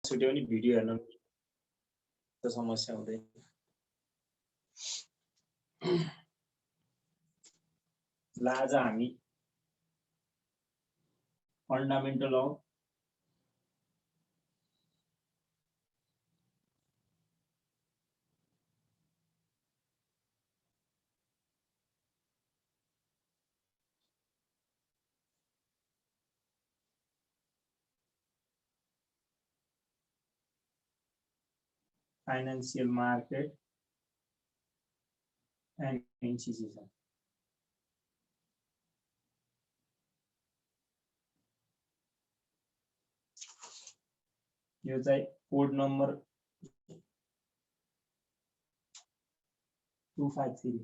छुट्यो भने भिडियो हेर्न त समस्या हुँदैन। ल आज हामी fundamental of financial market and institution यो चाहिँ कोड नम्बर 253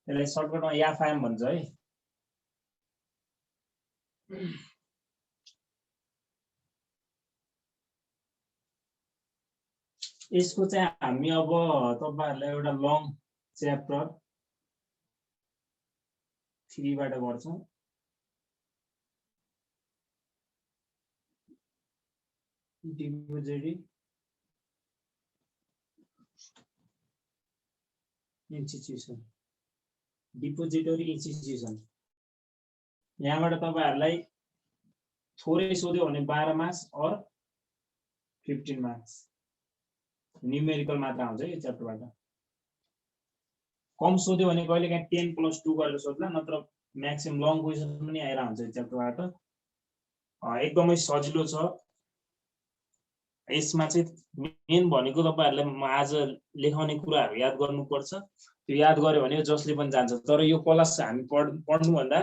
यसलाई सर्टकटमा याफाएम भन्छ है। यसको चाहिँ हामी अब तपाईहरुलाई एउटा लङ च्याप्टर 3 बाट गर्छौं। डिपोजिटरी इन्स्टिट्युसन यहाँबाट तपाईहरुलाई थोरै सोध्यो भने 12 मार्क्स और 15 मार्क्स न्यूमेरिकल मात्र आउँछ यो च्याप्टरबाट। कम सोध्यो भने कहिलेकाहीँ 10+2 गरेर सोध्ला, नत्र म्याक्सिमम लङ क्वेशन पनि आइरा हुन्छ यो च्याप्टरबाट। एकदमै सजिलो छ। यसमा चाहिँ मेन भनेको तपाईहरुले आज लेखाउने कुराहरु याद गर्नुपर्छ। त्यो याद गर्यो भने जसले पनि जान्छ। तर यो क्लास हामी पढ्नु भन्दा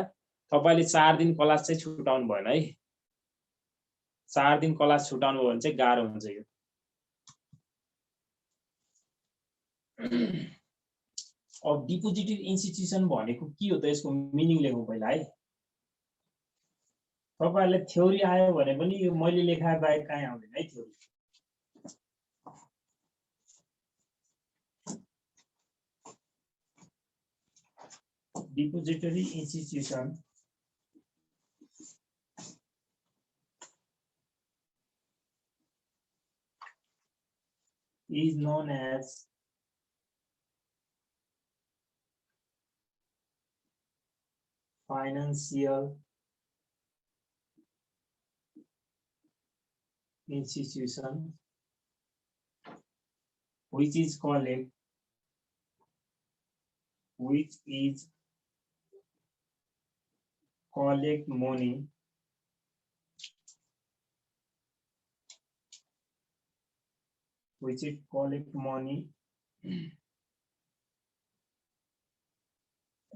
तपाईले 4 दिन क्लास चाहिँ छुटाउनु भएन है। 4 दिन क्लास छुटाउनु भयो भने चाहिँ गाह्रो हुन्छ यो। अब डिपोजिटरी इन्स्टिट्युसन भनेको के हो त यसको मिनिङ लेखौं पहिला है। तपाईहरुले थ्योरी आयो भने पनि यो मैले लेखाए बाहेक कहीँ आउँदैन है theory. Depository institution is known as financial institution which is collect money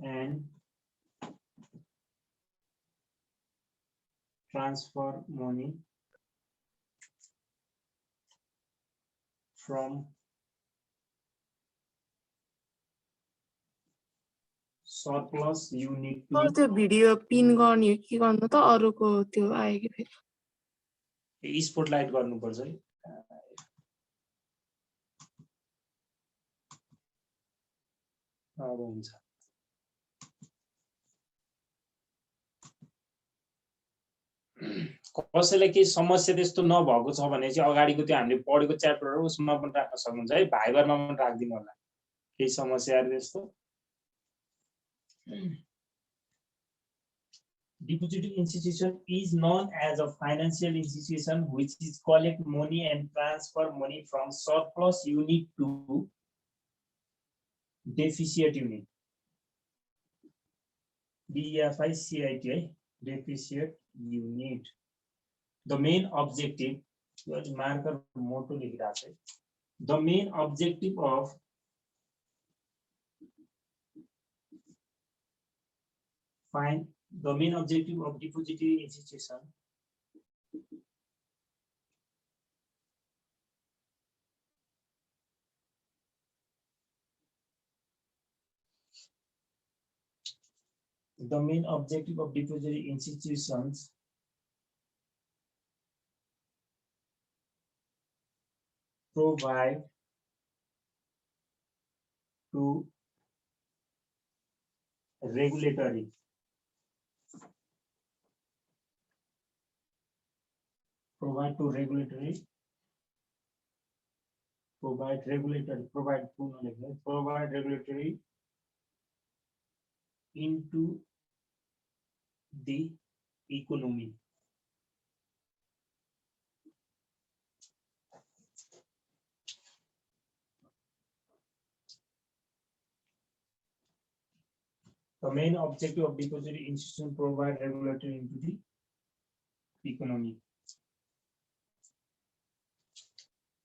and transfer money from surplus unit to त्यो भिडियो पिन गर्ने हो के गर्नु त अरुको त्यो आयो कि फेरि स्पटलाइट गर्नुपर्छ है। अब हुन्छ कसैले के समस्या त्यस्तो नभएको छ भने चाहिँ अगाडिको त्यो हामीले पढेको च्याप्टरहरु उसमा पनि राख्न सक्नुहुन्छ है। भाइबरमा पनि राख्दिनु होला केही समस्याहरु त्यस्तो। Depository institution is known as a financial institution which is collect money and transfer money from surplus unit to deficit unit. DFICIT, deficit unit. The main objective, marker motto the main objective of depository institution provide to regulatory provide to regulatory provide regulatory into the economy. The main objective of depository institution provide regulatory into the economy.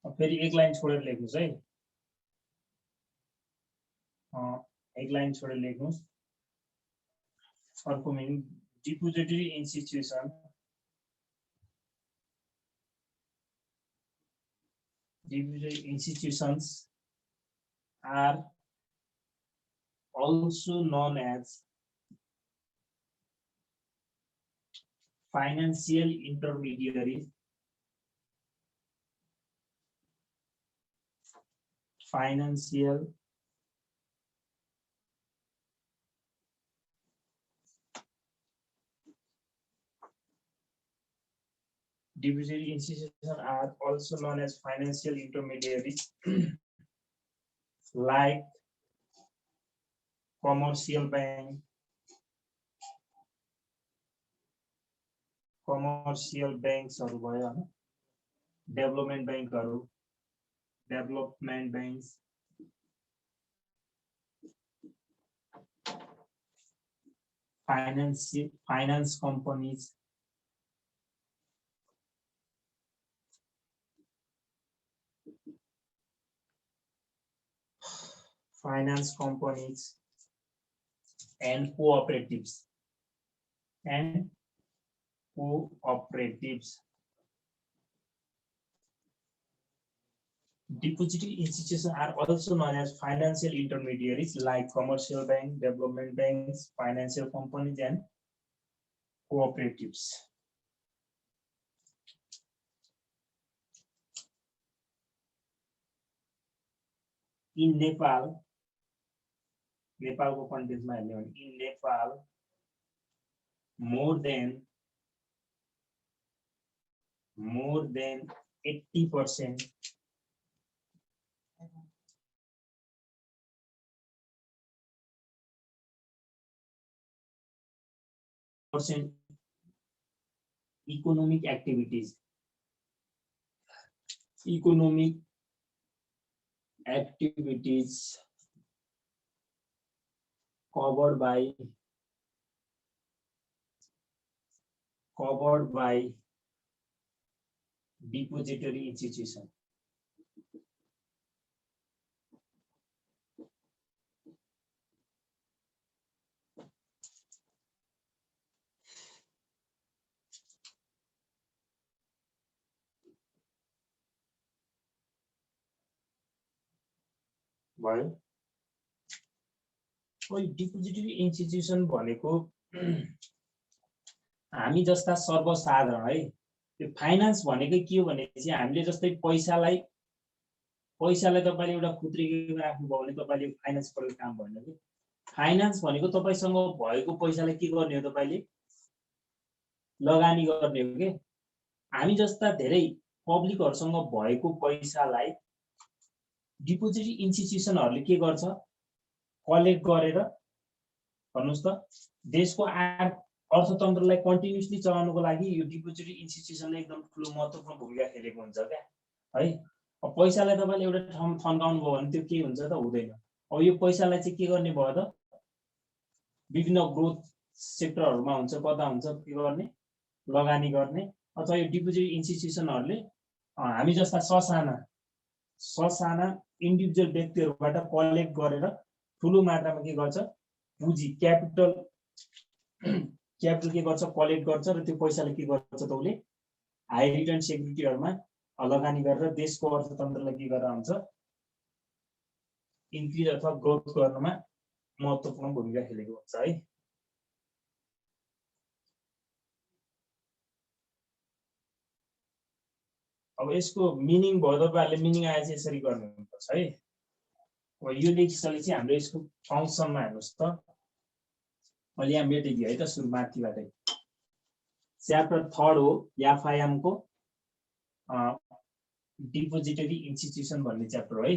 अब फेरि एक line छोडेर लेख्नुस् है, एक line छोडेर लेख्नुस्। अर्को meaning depository institutions are also known as financial intermediaries. Depository institutions are also known as financial intermediaries like commercial banks, development banks, finance companies, and cooperatives. Depository institutions are also known as financial intermediaries like commercial banks, development banks, financial companies, and cooperatives. In Nepal, नेपालको कन्टेक्स्टमा हेर्ने हो भने in Nepal more than 80% economic activities covered by depository institution. भयो। Depository institution भनेको हामी जस्ता सर्वसाधारण है, त्यो फाइनान्स भनेको के हो भने चाहिँ हामीले जस्तै पैसालाई तपाईले एउटा खुत्रीको राख्नुभयो भने तपाईले फाइनान्स गरेको काम भएन के। फाइनान्स भनेको तपाईसँग भएको पैसालाई के गर्ने हो, तपाईले लगानी गर्ने हो के। हामी जस्ता धेरै पब्लिकहरुसँग भएको पैसालाई डिपोजिटरी इन्स्टिट्युसनहरुले के गर्छ, कलेक्ट गरेर भन्नुस् त देशको अर्थतन्त्रलाई कन्टिन्युअसली चलाउनको लागि यो डिपोजिटरी इन्स्टिट्युसनले एकदम ठूलो महत्त्वपूर्ण भूमिका खेलेको हुन्छ क्या है। अब पैसालाई तपाईले एउटा ठाउँमा थन्काउनु भयो भने त्यो के हुन्छ त, हुँदैन। अब यो पैसालाई चाहिँ के गर्ने भयो त, विभिन्न ग्रोथ सेक्टरहरुमा हुन्छ, कता हुन्छ के गर्ने, लगानी गर्ने। अथवा यो डिपोजिटरी इन्स्टिट्युसनहरुले हामी जस्ता ससाना इन्डिभिजुअल व्यक्तिहरुबाट कलेक्ट गरेर ठूलो मात्रामा के गर्छ, पुँजी क्यापिटल के गर्छ, कलेक्ट गर्छ र त्यो पैसाले के गर्छ त उले हाई रिटर्न सेक्युरिटीहरुमा लगानी गरेर देशको अर्थतन्त्रलाई के गरेर हुन्छ, इन्क्रिज अथवा ग्रोथ गर्नमा महत्त्वपूर्ण भूमिका खेलेको हुन्छ है। अब यसको मिनिङ भयो, तपाईहरुले मिनिङ आए चाहिँ यसरी गर्नुपर्छ है। अब यो लेखिसकेपछि हाम्रो यसको फंक्सनमा हेर्नुस् त, मैले यहाँ मेटिदिए है त सुरु माथिबाटै। च्याप्टर 3 हो एफआइएम को डिपोजिटरी इन्स्टिट्युसन भन्ने च्याप्टर है।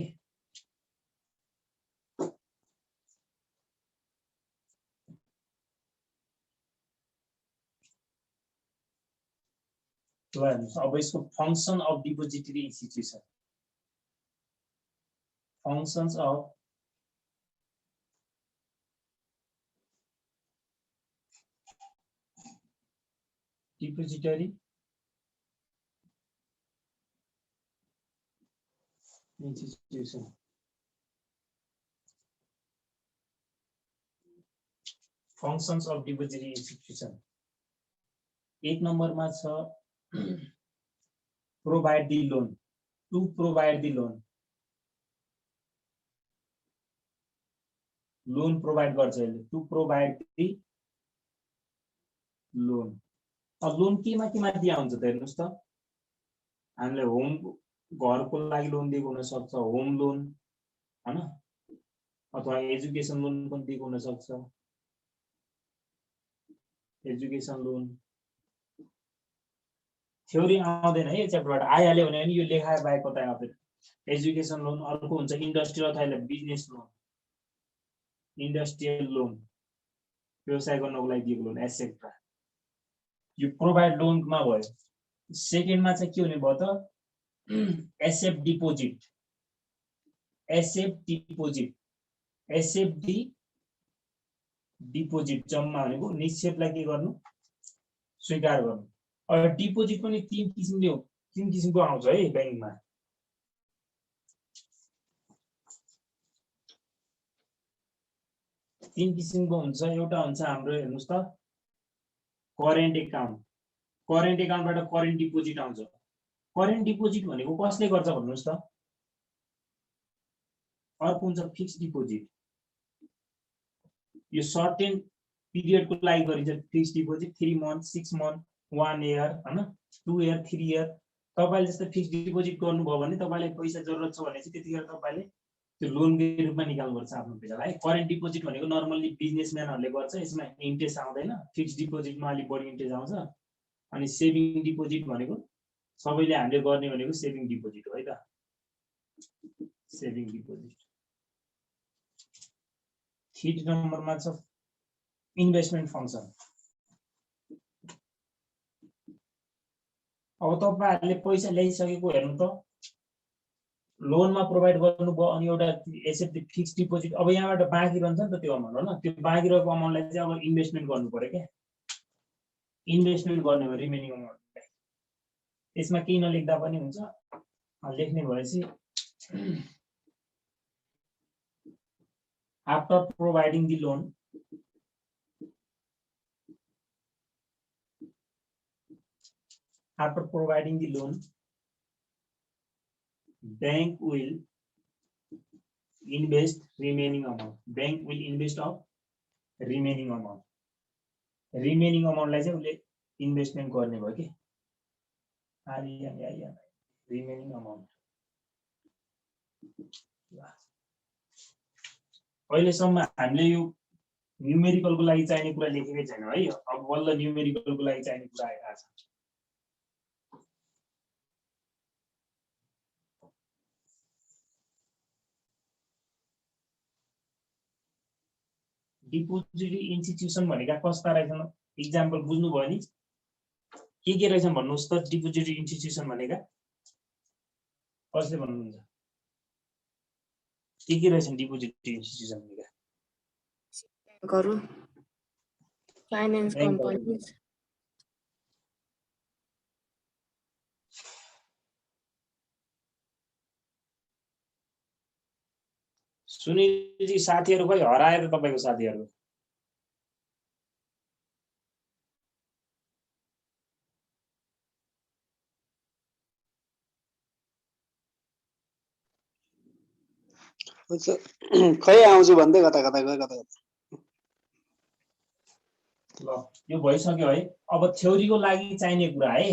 अब इसको function of depository institution, functions of depository institution. Functions of depository institution एक नम्बरमा छ provide the loan, to provide the loan, loan provide गर्छ यसले, टु प्रोवाइड द लोन। अब लोन केमा दिया हुन्छ त हेर्नुस् त, हामीले होम घरको लागि लोन दिएको हुन सक्छ, होम लोन हैन, अथवा एजुकेसन लोन पनि दिएको हुन सक्छ, एजुकेसन लोन। थ्योरी आउँदैन है च्याप्टरबाट, आइहाल्यो भने नि यो लेखाए बाहेक कतै आउँदैन। एजुकेसन लोन, अर्को हुन्छ इन्डस्ट्रियल अथवा बिजनेस लोन, इन्डस्ट्रियल लोन व्यवसाय गर्नको लागि दिएको लोन एसेट्रा। यो प्रोवाइड लोनमा भयो। सेकेन्डमा चाहिँ के हुने भयो त asset deposit, asset deposit, asset deposit जम्मा भनेको निक्षेपलाई के गर्नु स्वीकार गर्नु। अब डिपोजिट पनि तीन किसिमको आउँछ है बैंकमा। तीन किसिमको हुन्छ। एउटा हुन्छ हाम्रो हेर्नुस् त करेन्ट एकाउन्ट, करेन्ट एकाउन्टबाट करेन्ट डिपोजिट आउँछ। करेन्ट डिपोजिट भनेको कसले गर्छ भन्नुस् त। अर्को हुन्छ फिक्स्ड डिपोजिट, यो सर्टेन पिरियडको लागि गरिन्छ fixed deposit, 3 month 6 month 1 year हैन 2 इयर 3 इयर। तपाईले जस्तो फिक्स्ड डिपोजिट गर्नुभयो भने तपाईलाई पैसा जरुरत छ भने चाहिँ त्यतिखेर तपाईले त्यो लोनको रूपमा निकाल्नुपर्छ आफ्नो पैसालाई। करेन्ट डिपोजिट भनेको नर्मल्ली बिजनेसम्यानहरुले गर्छ, यसमा इन्ट्रेस्ट आउँदैन। फिक्स्ड डिपोजिटमा अलि बढी इन्ट्रेस्ट आउँछ। अनि सेभिङ डिपोजिट भनेको सबैले हामीले गर्ने भनेको सेभिङ डिपोजिट हो है त, सेभिङ डिपोजिट। 3 नम्बरमा छ इन्भेस्टमेन्ट फंक्शन। अब तपाईहरुले पैसा ल्याइसकेको हेर्नु त, लोनमा प्रोवाइड गर्नुभयो अनि एउटा एसेट फिक्स्ड डिपोजिट। अब यहाँबाट बाँकी रहन्छ नि त त्यो अमाउन्ट हो न, त्यो बाँकी रहेको अमाउन्टलाई चाहिँ अब इन्भेस्टमेन्ट गर्नु पर्यो के, इन्भेस्टमेन्ट गर्ने हो रिमेनिङ अमाउन्टलाई। यसमा केही नलेख्दा पनि हुन्छ, लेख्ने भएपछि after providing the loan after providing the loan, bank will invest remaining amount. Bank will invest of remaining amount. Remaining amount लाई चाहिँ उले इन्भेस्टमेन्ट गर्ने भयो के, remaining amount। अहिलेसम्म हामीले यो न्यूमेरिकलको लागि चाहिने कुरा लेखेकै छैन है। अब बल्ल न्यूमेरिकलको लागि चाहिने कुरा आइरहेको छ। डिपोजिटरी इन्स्टिट्युसन भनेका कस्ता रहेछन् एक्जाम्पल बुझ्नु भयो नि, के रहेछन् भन्नुस् त। डिपोजिटरी इन्स्टिट्युसन भनेका कसले भन्नुहुन्छ, के रहेछन् डिपोजिटरी इन्स्टिट्युसन भनेका? बैंकहरु, फाइनान्स कम्पनीज। सुनिलजी साथीहरु खै हराएर तपाईको साथीहरु? खै आउँछु भन्दै कता कता गयो कता कता। ल यो भइसक्यो है। अब थ्योरीको लागि चाहिने कुरा है,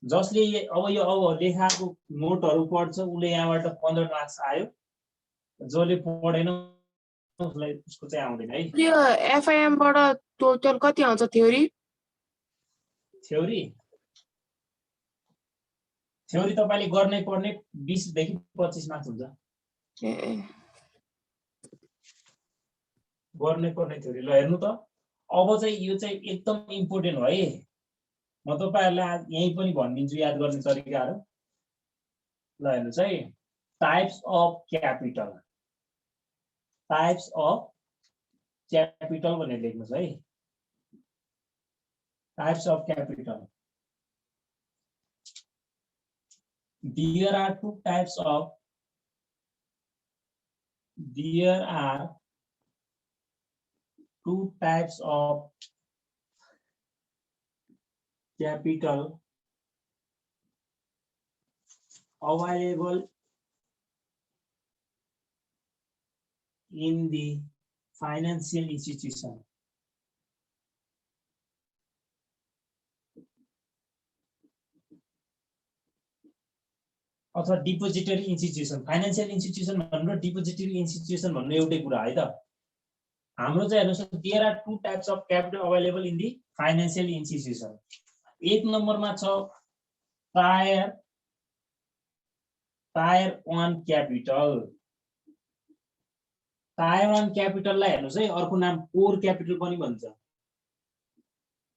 जसले अब यो लेखाको नोटहरु पढ्छ उले यहाँबाट 15 मार्क्स आयो, जसले पढेन उसलाई उसको चाहिँ आउँदैन है। यो एफआइएम बाट टोटल कति आउँछ थ्योरी? थ्योरी थ्योरी तपाईले गर्नै पर्ने 20 देखि 25 मार्क्स हुन्छ गर्नै पर्ने थ्योरी। ल हेर्नु त अब चाहिँ यो चाहिँ एकदम इम्पोर्टेन्ट हो है। म तपाईहरुलाई यही पनि भनिदिन्छु याद गर्ने तरिकाहरु। ल हेर्नुस् है, types of capital, types of capital भनेर लेख्नुस् है। Types of capital, there are two types of capital available in the financial institution. अथवा डिपोजिटरी इन्स्टिट्युसन, फाइनान्शियल इन्स्टिट्युसन भन्नु र डिपोजिटरी इन्स्टिट्युसन भन्नु एउटै कुरा है त। हाम्रो चाहिँ हेर्नुस्, there are two types of capital available in the financial institution. एक नम्बरमा छ टायर 1 क्यापिटल। टायर 1 क्यापिटललाई हेर्नुस् है, अर्को नाम कोर क्यापिटल पनि भन्छ।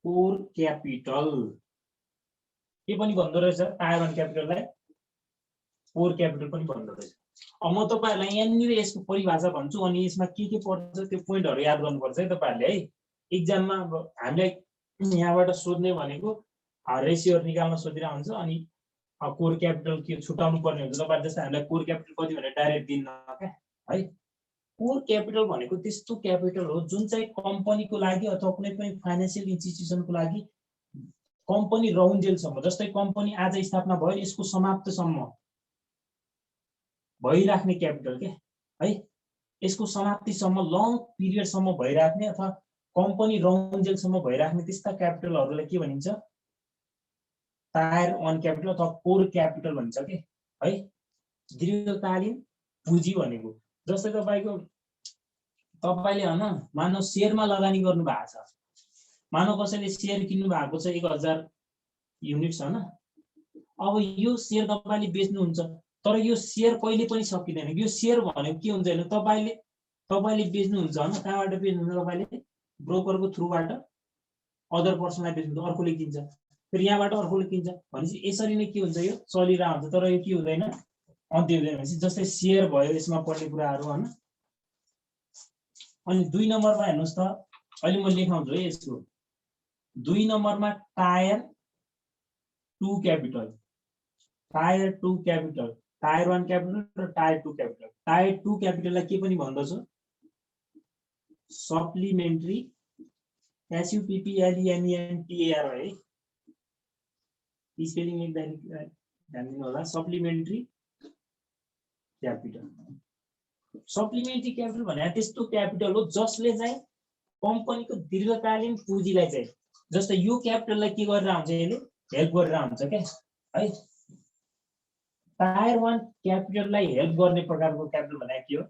कोर क्यापिटल के पनि भन्दो रहेछ टायर 1 क्यापिटललाई, कोर क्यापिटल पनि भन्दो रहेछ। अब म तपाईहरुलाई यहाँनिर यसको परिभाषा भन्छु अनि यसमा के पर्छ त्यो पोइन्टहरु याद गर्नुपर्छ है तपाईहरुले है। एक्जाममा अब हामीलाई यहाँबाट सोध्ने भनेको रेशियो निकाल्न सोधिरा हुन्छ अनि कोर क्यापिटल के छुटाउनु पर्ने हुन्छ। तपाईहरु जस्तै हामीलाई कोर क्यापिटल कति भनेर डाइरेक्ट दिन्न के है। कोर क्यापिटल भनेको त्यस्तो क्यापिटल हो जुन चाहिँ कम्पनीको लागि अथवा कुनै पनि फाइनान्शियल इन्स्टिट्युसनको लागि कम्पनी रहउन्जेलसम्म, जस्तै कम्पनी आज स्थापना भयो यसको समाप्तिसम्म भइराख्ने क्यापिटल के है। यसको समाप्तिसम्म लङ पिरियडसम्म भइराख्ने अथवा कम्पनी रहउन्जेलसम्म भइराख्ने त्यस्ता क्यापिटलहरुलाई के भनिन्छ, टायर 1 क्यापिटल अथवा कोर क्यापिटल भन्छ के है। दीर्घकालीन पुँजी भनेको जस्तै तपाईले हैन मानव शेयरमा लगानी गर्नु भएको छ, मानव कसैले शेयर किन्नु भएको छ 1000 युनिट्स हैन। अब यो शेयर तपाईले बेच्नुहुन्छ तर यो शेयर कहिले पनि सकिदैन। यो शेयर भनेको के हुन्छ हैन, तपाईले बेच्नुहुन्छ हैन, कहाँबाट बेच्नुहुन्छ तपाईले ब्रोकरको थ्रुबाट अदर पर्सनलाई बेच्नुहुन्छ, अर्कोले किन्छ, फेरि यहाँबाट अर्कोले किन्छ भनेपछि यसरी नै के हुन्छ यो चलिरा हुन्छ। तर यो के हुँदैन अन्त्य हुँदैन भनेपछि जस्तै शेयर भयो यसमा पर्ने कुराहरु हैन। अनि 2 नम्बरमा हेर्नुस् त, अहिले म लेखाउँछु है यसको। 2 नम्बरमा tyre 2 capital, tyre 2 capital, tyre 1 capital र टायर 2 क्यापिटल। टायर 2 क्यापिटललाई के पनि भन्दछ, सप्लिमेन्ट्री, SUPPLEMENTAR है, स्पेलिङ एकदम ध्यान दिनु होला। सप्लिमेन्ट्री क्यापिटल, सप्लिमेन्ट्री क्यापिटल भने त्यस्तो क्यापिटल हो जसले चाहिँ कम्पनीको दीर्घकालीन पुँजीलाई चाहिँ, जस्तै यो क्यापिटललाई के गरेर हुन्छ, यसले हेल्प गरेर हुन्छ के है। टायर 1 क्यापिटललाई हेल्प गर्ने प्रकारको क्यापिटल भनेको के हो,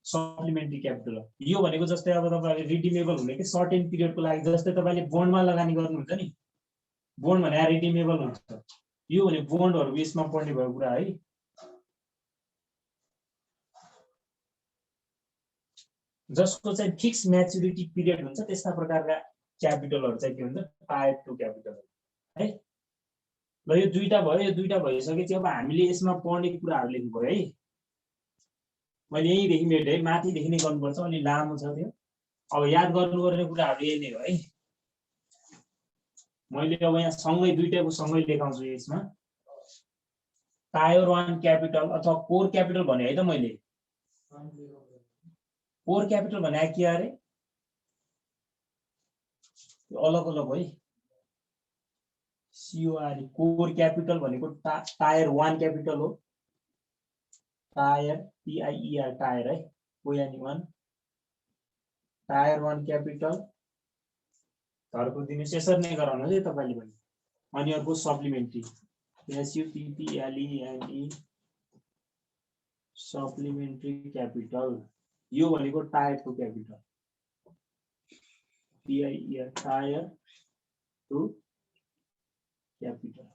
सप्लिमेन्ट्री क्यापिटल हो। यो भनेको जस्तै अब तपाईहरुले रिडिमेबल हुने के सर्टेन पिरियडको लागि, जस्तै तपाईले बोन्डमा लगानी गर्नुहुन्छ नि, बोन्ड भने रिडिमेबल हुन्छ, यो भने बोन्डहरु यसमा पर्ने भएको कुरा है। जसको चाहिँ फिक्स म्याच्युरिटी पिरियड हुन्छ त्यस्ता प्रकारका क्यापिटलहरु चाहिँ के हुन्छ, टायर 2 क्यापिटल है। ल यो दुईटा भयो, यो दुईटा भइसकेपछि अब हामीले यसमा पढ्ने कुराहरु लेख्नु पर्यो है। मैले यही देखि मेटे है, माथि देखि नै गर्नुपर्छ, अलि लामो छ त्यो। अब याद गर्नुपर्ने कुराहरु यही नै हो है। मैले अब यहाँ सँगै दुईटाको सँगै लेखाउँछु यसमा। टायर 1 क्यापिटल अथवा कोर क्यापिटल भने है त मैले। कोर क्यापिटल भने के अरे, अलग अलग है। COR कोर क्यापिटल भनेको टायर 1 क्यापिटल हो, टायर TIER टायर है, कोयानी 1 टायर 1 क्यापिटल घरको दिनुस् यसरी नै गराउनु है तपाईले पनि। अनि अर्को सप्लिमेन्ट्री SUPPLEME सप्लिमेन्ट्री क्यापिटल, यो भनेको tyre 2 capital, TIER tyre 2 capital.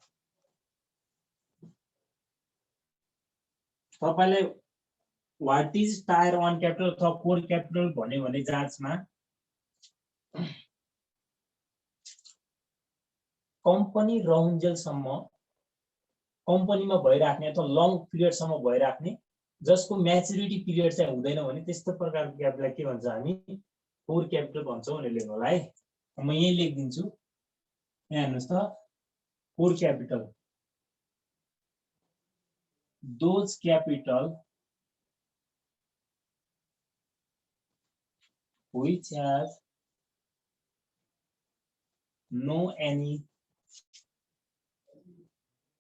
तपाईलाई व्हाट इज टायर 1 क्यापिटल अथवा कोर क्यापिटल भन्यो भने जाँचमा कम्पनी रहन्जेलसम्म कम्पनीमा भइराख्ने अथवा लङ पिरियडसम्म भइराख्ने जसको म्याच्युरिटी पिरियड चाहिँ हुँदैन भने त्यस्तो प्रकारको क्यापिटललाई के भन्छ हामी कोर क्यापिटल भन्छौँ भनेर लेख्नु होला है। म यही लेखिदिन्छु, यहाँ हेर्नुहोस् त, core capital those capital which has no any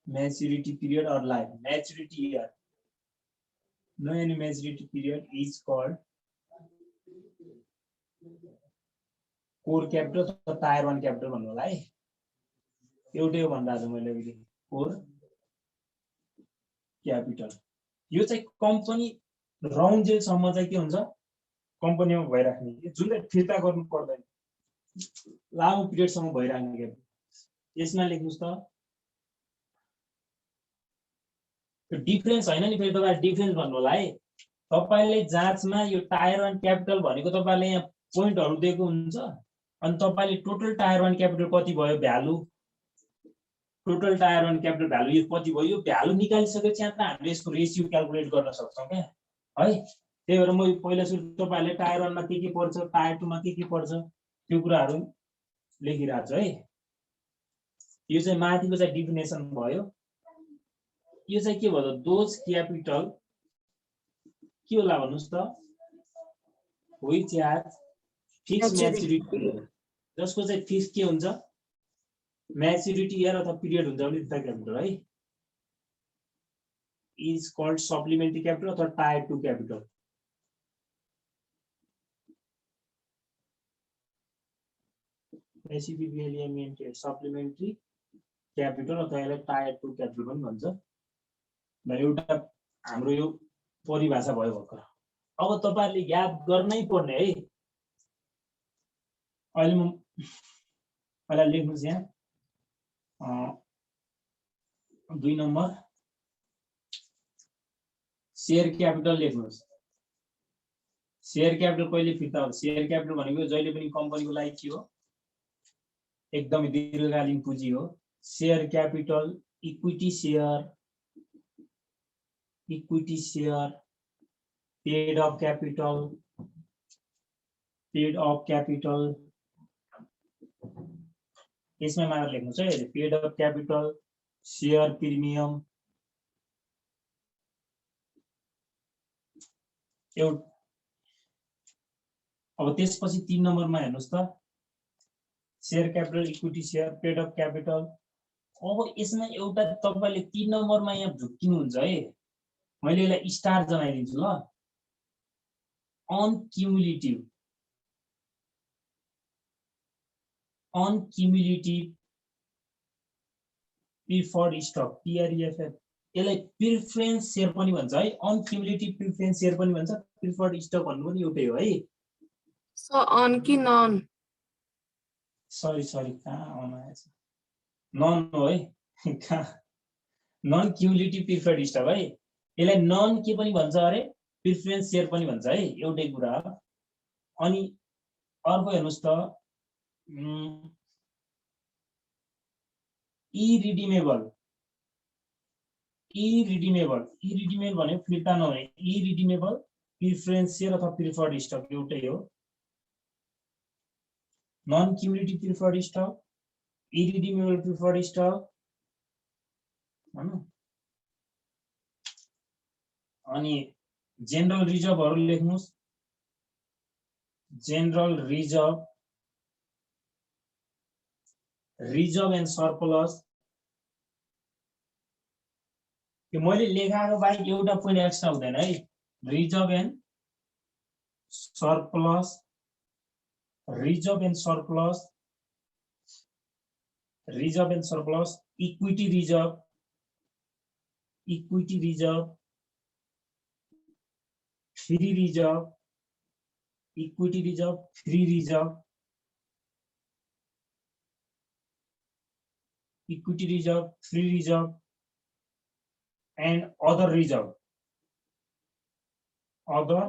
maturity period or life. Maturity year. No any maturity period is called core capital or tier 1 capital भन्नु होला है। एउटै हो भन्दा आज मैले अहिले core capital। यो चाहिँ कम्पनी रहन्जेलसम्म चाहिँ के हुन्छ, कम्पनीमा भइराख्ने, जुन चाहिँ फिर्ता गर्नु पर्दैन, लामो पिरियडसम्म भइराख्ने क्यापिटल। यसमा लेख्नुस् त, डिफरेन्स हैन नि, फेरि तपाईहरु डिफरेन्स भन्नु होला है। तपाईले जाँचमा यो टायर 1 क्यापिटल भनेको तपाईले यहाँ पोइन्टहरु दिएको हुन्छ, अनि तपाईले टोटल टायर 1 क्यापिटल कति भयो value, total tyre 1 capital value यो कति भयो, यो भ्यालु निकालिसकेपछि यहाँ हामीले यसको रेशियो क्याल्कुलेट गर्न सक्छौं के है। त्यही भएर म पहिला सुरु तपाईहरुले टायर 1 मा के पर्छ, टायर 2 मा के पर्छ त्यो कुराहरु लेखिराख्छु है। यो चाहिँ माथिको चाहिँ डेफिनेसन भयो। यो चाहिँ के भयो, दोज क्यापिटल के होला भन्नुस् त, व्हिच हैज फिक्स म्याच्युरिटी, जसको चाहिँ फिक्स के हुन्छ, म्याच्युरिटी इयर अथवा पिरियड हुन्छ भने त्यता क्यापिटल है, इज कल्ड सप्लिमेन्ट्री क्यापिटल अथवा टायर 2 क्यापिटल। सप्लिमेन्ट्री क्यापिटल अथवा यसलाई टायर 2 क्यापिटल पनि भन्छ। एउटा हाम्रो यो परिभाषा भयो भर्खर। अब तपाईहरुले याद गर्नै पर्ने है, अहिले म पहिला लेख्नुस् यहाँ 2 नम्बर शेयर क्यापिटल लेख्नुस्। शेयर क्यापिटल कहिले फिर्ता हुन्छ, शेयर क्यापिटल भनेको जहिले पनि कम्पनीको लागि के हो, एकदमै दीर्घकालीन पुँजी हो। Share capital, equity share, paid of capital, यसमा मात्र लेख्नु छ है, paid of capital, share premium, अब त्यसपछि 3 नम्बरमा हेर्नुस् त, share capital, equity share, paid of capital. अब यसमा एउटा तपाईले 3 नम्बरमा यहाँ झुक्किनु हुन्छ है, मैले यसलाई स्टार जनाइदिन्छु ल। अनक्युमुलेटिभ प्रिफर्ड स्टक, PREFF, यसलाई प्रिफरेन्स शेयर पनि भन्छ है। अनक्युमुलेटिभ प्रिफरेन्स शेयर पनि भन्छ, प्रिफर्ड स्टक भन्नु पनि एउटै हो है। सो अन कि नन, सरी कहाँ आउन आएछ, नन हो है, नन क्युमुलेटिभ प्रिफर्ड स्टक है। यसलाई नन के पनि भन्छ अरे, प्रिफरेन्स शेयर पनि भन्छ है, एउटै कुरा हो। अनि अर्को हेर्नुस् त, इरिडिमेबल भने फिर्ता नहुने, इरिडिमेबल प्रिफरेन्स शेयर अथवा प्रिफर्ड स्टक एउटै हो। Non cumulative preferred stock, irredeemable preferred stock हैन। अनि जेनरल रिजर्भहरु लेख्नुस्, जेनरल रिजर्भ एन्ड सरप्लस। यो मैले लेखाएको बाहेक एउटा पनि एक्स्ट्रा हुँदैन है। Reserve and surplus, equity reserve, free reserve, equity reserve, free reserve, equity reserve, free reserve, and other reserve. Other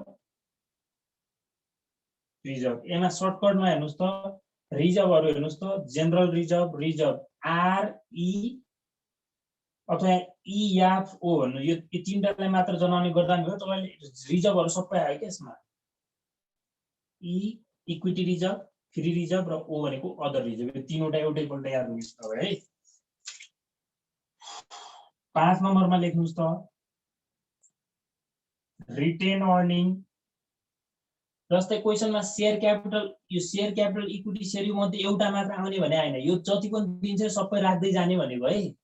reserve. यसमा सर्टकटमा हेर्नुस् त रिजर्भहरु हेर्नुस् त जनरल रिजर्भ, रिजर्भ आरई अथवा इएफओ भन्नु, यो तीनटालाई मात्र जनाउने गर्दा नि हो। तपाईले रिजर्भहरु सबै आयो के यसमा। इ इक्विटी रिजर्भ, फ्री रिजर्भ र ओ भनेको अदर रिजर्भ। यो तीनवटा एउटै पल्ट याद हुनुस् त है। 5 नम्बरमा लेख्नुस् त रिटेन अर्निङ। जस्तै क्वेशनमा शेयर क्यापिटल, यो शेयर क्यापिटल इक्विटी शेयर यो मध्ये एउटा मात्र आउने भने हैन, यो जति पनि दिन्छ सबै राख्दै जाने भनेको है।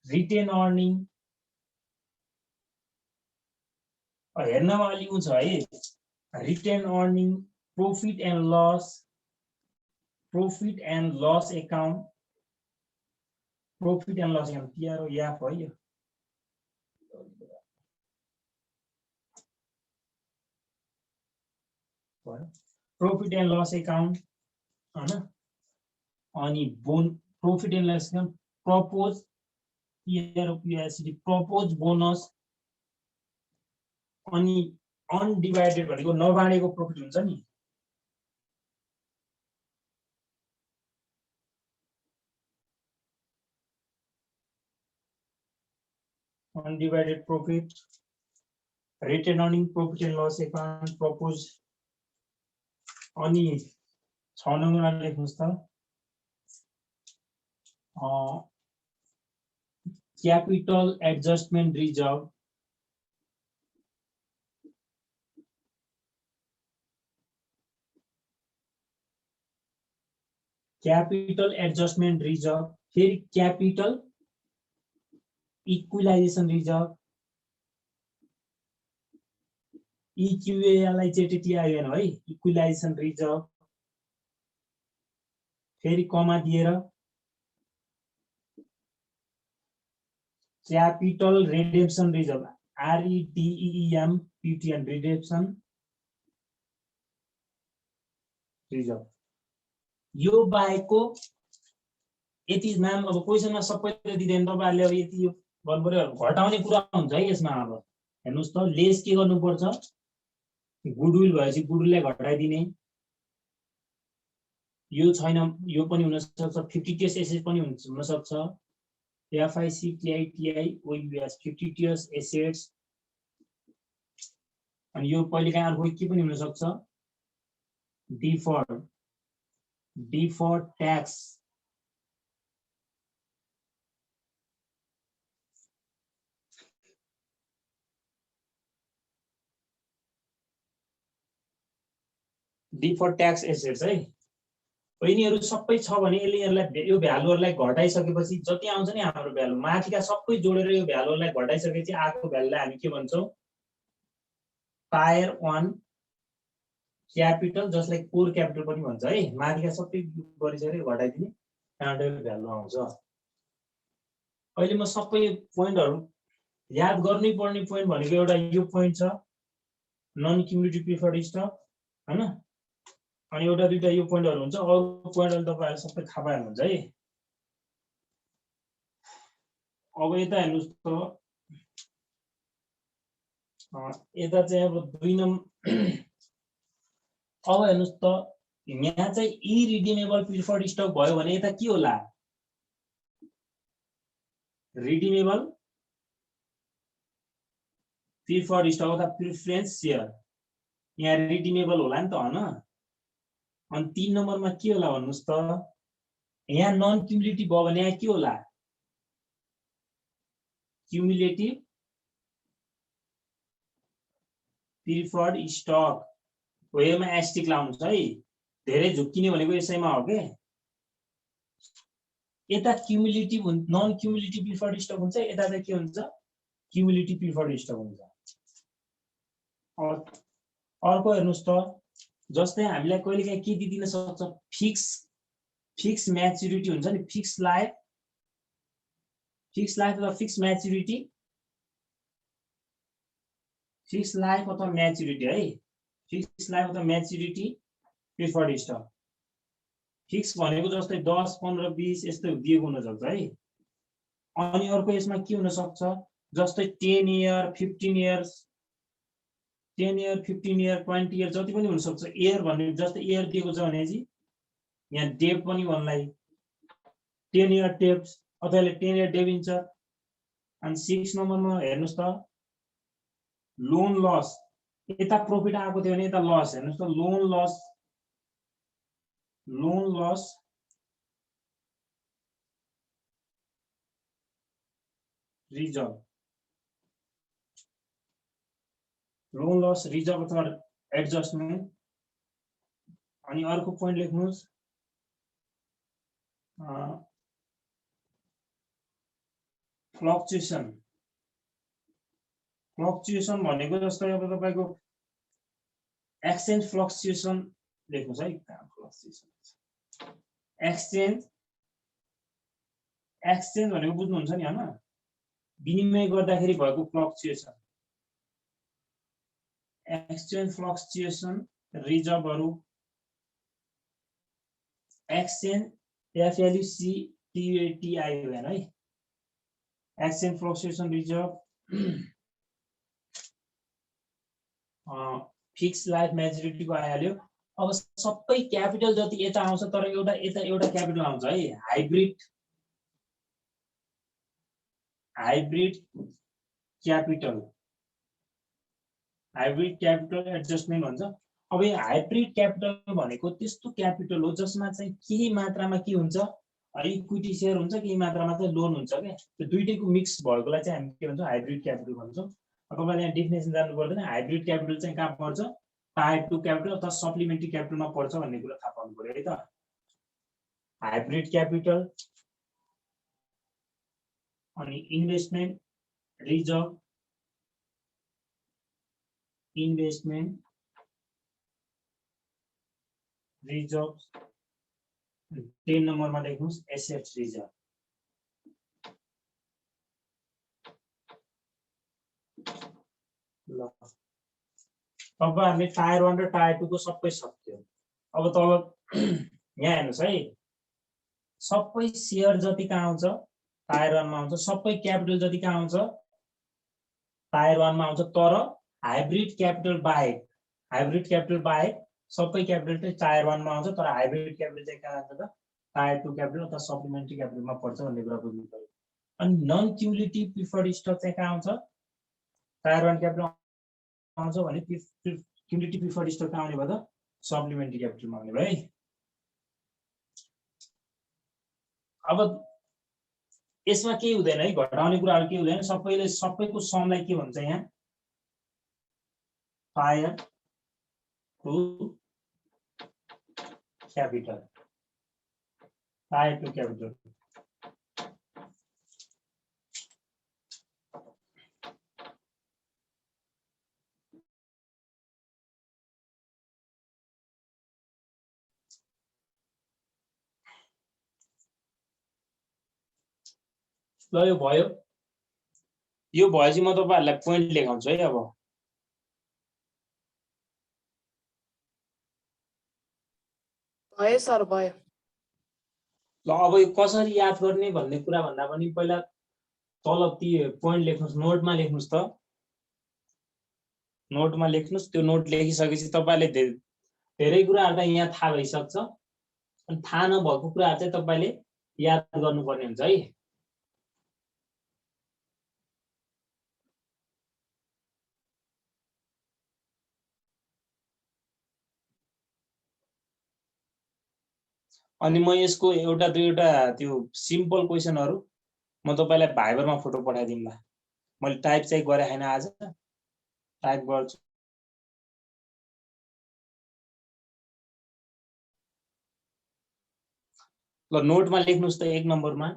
रिटेन अर्निङ हेर्नमा अलि उ छ है। Retained earning, profit and loss account, profit and loss account P R O याफ है यो। प्रॉफिट एन्ड लस एकाउन्ट हैन। अनि profit and loss account, propose propose bonus, अनि अनडिवाइडेड भनेको नबाडेको प्रॉफिट हुन्छ नि। Undivided profit, retained earning, profit and loss account, propose. अनि 6 नम्बरमा लेख्नुस् त capital adjustment reserve, capital adjustment reserve, फेरि क्यापिटल इक्विलाइजेसन रिजर्भ, इक्युएलाई चेटिटी आएन है, इक्विलाइजेसन रिजर्भ, फेरि कमा दिएर capital redemption reserve, R E D E M P T N redemption reserve. यो बाहेकको यति नाम अब क्वेशनमा सबैले दिदैन, तपाईहरुले अब यति यो गर्नु पर्यो। घटाउने कुरा हुन्छ है यसमा। अब हेर्नुस् त लेस के गर्नुपर्छ, गुडविल भएपछि गुडविललाई घटाइदिने। यो छैन, यो पनि हुन सक्छ। 50 टीएस एसेट पनि हुन सक्छ। F I C T I T I O U S 50 T S assets. अनि यो कहिलेकाहीँ अर्को के पनि हुन सक्छ, deferred tax. Deferred tax assets है। यिनीहरू सबै छ भने यसलाई यो भ्यालुहरुलाई घटाइसकेपछि जति आउँछ नि हाम्रो भ्यालु माथिका सबै जोडेर यो भ्यालुहरुलाई घटाइसकेपछि आएको भ्यालुलाई हामी के भन्छौं, टायर 1 क्यापिटल, जसलाई कोर क्यापिटल पनि भन्छ है। माथिका सबै गरिसकेर घटाइदिने, त्यहाँबाट भ्यालु आउँछ। अहिले म सबै पोइन्टहरु याद गर्नै पर्ने पोइन्ट भनेको एउटा यो पोइन्ट छ, नन क्युमुलेटिभ प्रिफर्ड स्टक हैन। अनि एउटा दुईटा यो पोइन्टहरु हुन्छ, अरु पोइन्टहरु तपाईहरु सबै थाहा पाउनुहुन्छ है। अब यता हेर्नुस् त, यता चाहिँ अब 2 नम्बर। अब हेर्नुस् त, यहाँ चाहिँ इरिडिमेबल प्रिफर्ड स्टक भयो भने यता के होला, रिडिमेबल प्रिफर्ड स्टक अथवा प्रिफरेन्स शेयर। यहाँ रिडिमेबल होला नि त हैन। अनि 3 नम्बरमा के होला भन्नुस् त, यहाँ नन क्युमुलेटिभ भयो भने यहाँ के होला, क्युमुलेटिभ प्रिफर्ड स्टक। हो यसमा एस्टिक लाउनुस् है, धेरै झुक्किने भनेको यसैमा हो के। यता cumulative non cumulative preferred stock हुन्छ, यता चाहिँ के हुन्छ, क्युमुलेटिभ प्रिफर्ड स्टक हुन्छ। अर्को हेर्नुस् त, जस्तै हामीलाई कहिलेकाहीँ के दिदिन सक्छ, फिक्स म्याच्युरिटी हुन्छ नि, फिक्स लाइफ अथवा फिक्स म्याच्युरिटी, फिक्स लाइफ अथवा म्याच्युरिटी है। फिक्स लाइफ अथवा म्याच्युरिटी प्रिफर्ड स्टक। फिक्स भनेको जस्तै 10, 15, 20 यस्तो दिएको हुन सक्छ है। अनि अर्को यसमा के हुन सक्छ, जस्तै 10 year, 15 years, 10 year 15 year 20 year जति पनि हुन सक्छ इयर भन्ने जस्तै इयर दिएको छ भने चाहिँ यहाँ डेप पनि भन्लाई 10 इयर डेप्स अथवा 10 इयर डेबिन्चर अनि 6 नम्बरमा हेर्नुस् त लोन लस यता प्रॉफिट आएको थियो भने यता लस हेर्नुस् त loan loss reserve loan loss reserve अथवा एडजस्टमेन्ट अनि अर्को पोइन्ट लेख्नुस् फ्लक्चुएसन भनेको जस्तै अब तपाईको एक्सचेन्ज फ्लक्चुएसन लेख्नुस् है एक्सचेन्ज भनेको बुझ्नुहुन्छ नि हैन विनिमय गर्दाखेरि भएको फ्लक्चुएसन एक्सचेन्ज फ्लक्चुएसन रिजर्भहरु एक्सचेन्ज FLUCTI होइन है exchange fluctuation reserve fix life म्याच्युरिटीको आइहाल्यो अब सबै क्यापिटल जति यता आउँछ तर एउटा क्यापिटल आउँछ है हाइब्रिड क्यापिटल एडजस्टमेन्ट भन्छ अब यो हाइब्रिड क्यापिटल भनेको त्यस्तो क्यापिटल हो जसमा चाहिँ केही मात्रामा के हुन्छ इक्विटी शेयर हुन्छ केही मात्रामा चाहिँ लोन हुन्छ के त्यो दुईटैको मिक्स भएकोलाई चाहिँ हामी के भन्छौँ हाइब्रिड क्यापिटल भन्छौँ तपाईले यहाँ डेफिनेसन जान्नु पर्दैन हाइब्रिड क्यापिटल चाहिँ कहाँ पर्छ टायर 2 क्यापिटल अथवा सप्लिमेन्ट्री क्यापिटलमा पर्छ भन्ने कुरा थाहा पाउनु पर्यो है त हाइब्रिड क्यापिटल अनि इन्भेस्टमेन्ट रिजर्भ 10 नम्बरमा लेख्नुस् एसेट्स रिजर्भ ल तपाईहरुले टायर 1 र टायर 2 को सबै सक्यो अब तल यहाँ हेर्नुस् है सबै शेयर जति कहाँ आउँछ टायर 1 मा आउँछ सबै क्यापिटल जति कहाँ आउँछ टायर 1 मा आउँछ तर हाइब्रिड क्यापिटल बाहेक सबै क्यापिटल चाहिँ टायर 1 मा आउँछ तर हाइब्रिड क्यापिटल चाहिँ कहाँ आउँछ त टायर 2 क्यापिटल अथवा सप्लिमेन्ट्री क्यापिटलमा पर्छ भन्ने कुरा बुझ्नु पर्यो अनि नन क्युमुलेटिभ प्रिफर्ड स्टक चाहिँ कहाँ आउँछ टायर 1 क्यापिटल आउँछ भने क्युमुलेटिभ प्रिफर्ड स्टक कहाँ आउने भयो त सप्लिमेन्ट्री क्यापिटलमा आउने भयो है अब यसमा के हुँदैन है घटाउने कुराहरु के हुँदैन सबैको समलाई के भन्छ यहाँ टायर 2 क्यापिटल ल यो भएपछि म तपाईहरुलाई पोइन्ट लेखाउँछु है अब भयो सर भयो ल अब यो कसरी याद गर्ने भन्ने कुरा भन्दा पनि पहिला तल ती पोइन्ट लेख्नुस् नोटमा लेख्नुस् त नोटमा लेख्नुस् त्यो नोट लेखिसकेपछि तपाईले धेरै कुराहरु त यहाँ थाहा भइसक्छ अनि थाहा नभएको कुराहरु चाहिँ तपाईले याद गर्नुपर्ने हुन्छ है अनि म यसको एउटा दुईवटा त्यो सिम्पल क्वेशनहरु म तपाईलाई भाइबरमा फोटो पठाइदिउँला मैले टाइप चाहिँ गरे हैन आज टाइप गर्छु ल नोटमा लेख्नुस् त 1 नम्बरमा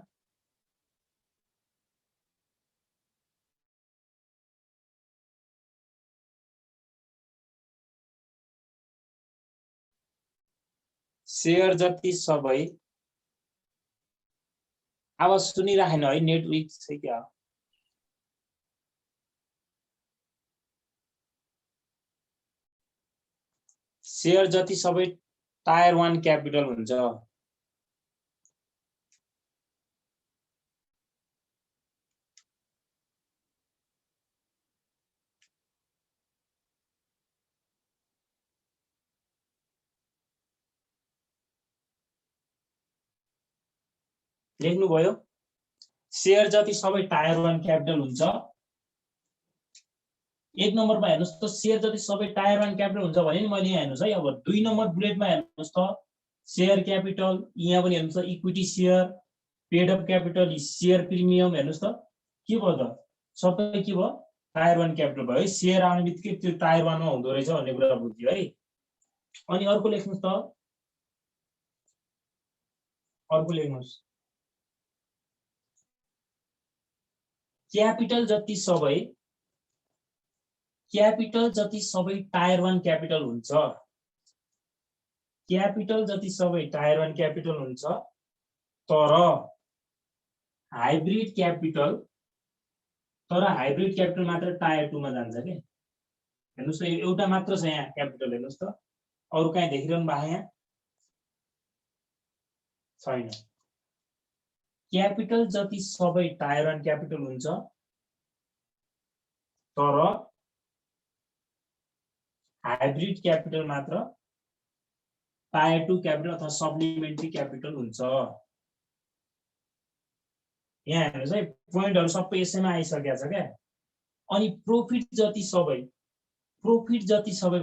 शेयर जति सबै आवाज सुनिराखेन है नेट विक छ क्या शेयर जति सबै टायर 1 क्यापिटल हुन्छ लेख्नुभयो शेयर जति सबै टायर 1 क्यापिटल हुन्छ। एक नम्बरमा हेर्नुस् त शेयर जति सबै टायर 1 क्यापिटल हुन्छ भने नि मैले यहाँ हेर्नुस् है अब 2 नम्बर बुलेटमा हेर्नुस् त शेयर क्यापिटल यहाँ पनि हेर्नुस् त equity share paid up capital share premium हेर्नुस् त के भयो त सबै के भयो टायर 1 क्यापिटल भयो है। शेयर आउने बित्तिकै त्यो टायर 1 मा हुँदो रहेछ भन्ने कुरा बुझ्यो है। अनि अर्को लेख्नुस् त अर्को लेख्नुस् क्यापिटल जति सबै टायर 1 क्यापिटल हुन्छ। क्यापिटल जति सबै टायर 1 क्यापिटल हुन्छ तर हाइब्रिड क्यापिटल मात्र टायर 2 मा जान्छ के। हेर्नुस् त एउटा मात्र छ यहाँ क्यापिटल हेर्नुस् त अरु कहीं देखिरहनु भएको यहाँ छैन। क्यापिटल जति सबै टायर 1 क्यापिटल हुन्छ तर हाइब्रिड क्यापिटल मात्र टायर 2 क्यापिटल अथवा सप्लिमेन्ट्री क्यापिटल हुन्छ। यहाँ हेर्नुस् है पोइन्टहरु सबै यसैमा आइसकेको छ क्या। अनि प्रोफिट जति सबै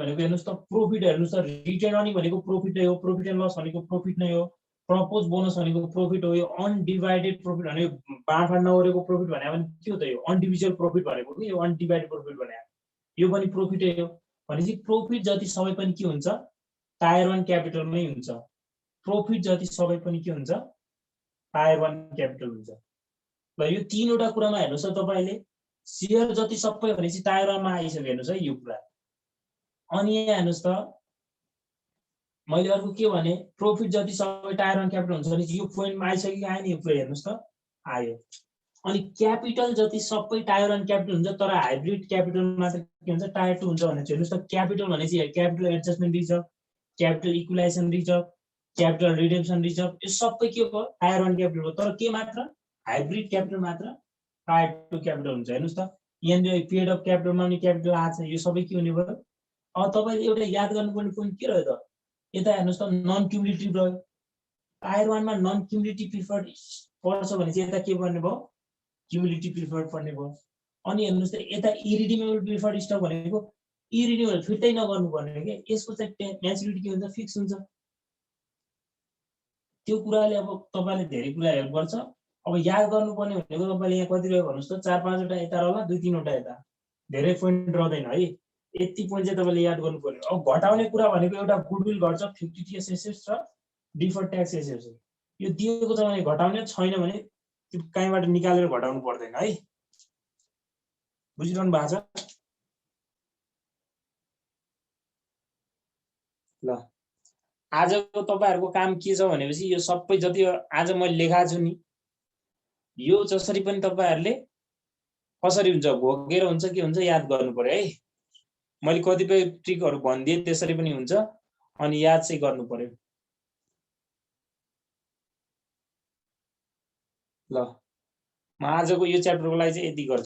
भनेको हेर्नुस् त प्रोफिट हेर्नुस् त रिटर्न अर्निङ भनेको प्रोफिट नै हो, प्रॉफिट एन्ड लस भनेको प्रोफिट नै हो, प्रपोज बोनस भनेको प्रोफिट हो। यो अनडिवाइडेड प्रोफिट भनेको बाँडफाँड नगरेको प्रोफिट भने पनि के हो त यो अनडिभिजुअल प्रोफिट भनेको कि यो अनडिवाइडेड प्रोफिट भने यो पनि प्रोफिटै हो। भनेपछि प्रोफिट जति सबै पनि के हुन्छ टायर 1 क्यापिटलमै हुन्छ। प्रोफिट जति सबै पनि के हुन्छ टायर 1 क्यापिटल हुन्छ। ल यो तीनवटा कुरामा हेर्नुस् त तपाईले शेयर जति सबै भनेपछि टायर 1 मा आइसक्यो हेर्नुस् है यो कुरा। अनि यहाँ हेर्नुस् त मैले अर्को के भने प्रोफिट जति सबै टायर 1 क्यापिटल हुन्छ भने यो पोइन्टमा आइसक्यो आयो नि यो कुरा हेर्नुस् त आयो। अनि क्यापिटल जति सबै टायर 1 क्यापिटल हुन्छ तर हाइब्रिड क्यापिटल मात्र के हुन्छ टायर 2 हुन्छ भने हेर्नुस् त क्यापिटल भनेपछि capital adjustment reserve, capital equalisation reserve, capital redemption reserve यो सबै के हो टायर 1 क्यापिटल हो। तर के मात्र हाइब्रिड क्यापिटल मात्र टायर 2 क्यापिटल हुन्छ। हेर्नुस् त यहाँ पेड अफ क्यापिटलमा पनि क्यापिटल आछ यो सबै के हुने भयो। अब तपाईले एउटा याद गर्नुपर्ने पोइन्ट के रह्यो त यता हेर्नुस् त नन क्युमुलेटिभ रह्यो। टायर 1 मा नन क्युमुलेटिभ प्रिफर्ड पर्छ भने चाहिँ यता के गर्ने भयो क्युमुलेटिभ प्रिफर्ड पर्ने भयो। अनि हेर्नुस् त यता इरिडिमेबल प्रिफर्ड स्टक भनेको इरिडिमेबल फिर्तै नगर्नु पर्ने के यसको चाहिँ म्याच्युरिटी के हुन्छ फिक्स हुन्छ। त्यो कुराले अब तपाईले धेरै कुरा हेल्प गर्छ। अब याद गर्नुपर्ने भनेको तपाईले यहाँ कति रह्यो भन्नुस् त 4-5 वटा यता रहला 2-3 वटा यता धेरै पोइन्ट रहदैन है। यति पोइन्ट चाहिँ तपाईले याद गर्नु पर्यो। अब घटाउने कुरा भनेको एउटा गुडविल घट्छ 50 टीएस एसेट्स र डिफर्ड ट्याक्स एसेट्स यो दिएको छ भने घटाउने छैन भने त्यो कहीँबाट निकालेर घटाउनु पर्दैन है। बुझिरहनु भएको छ ल। आजको तपाईहरुको काम के छ भनेपछि यो सबै जति आज मैले लेखाएको छु नि यो जसरी पनि तपाईहरुले कसरी हुन्छ घोकेर हुन्छ के हुन्छ याद गर्नु पर्यो है। मैले कतिपय ट्रिकहरु भनिदिए त्यसरी पनि हुन्छ अनि याद चाहिँ गर्नु पर्यो ल। म आजको यो च्याप्टरको लागि चाहिँ यति गर्छु।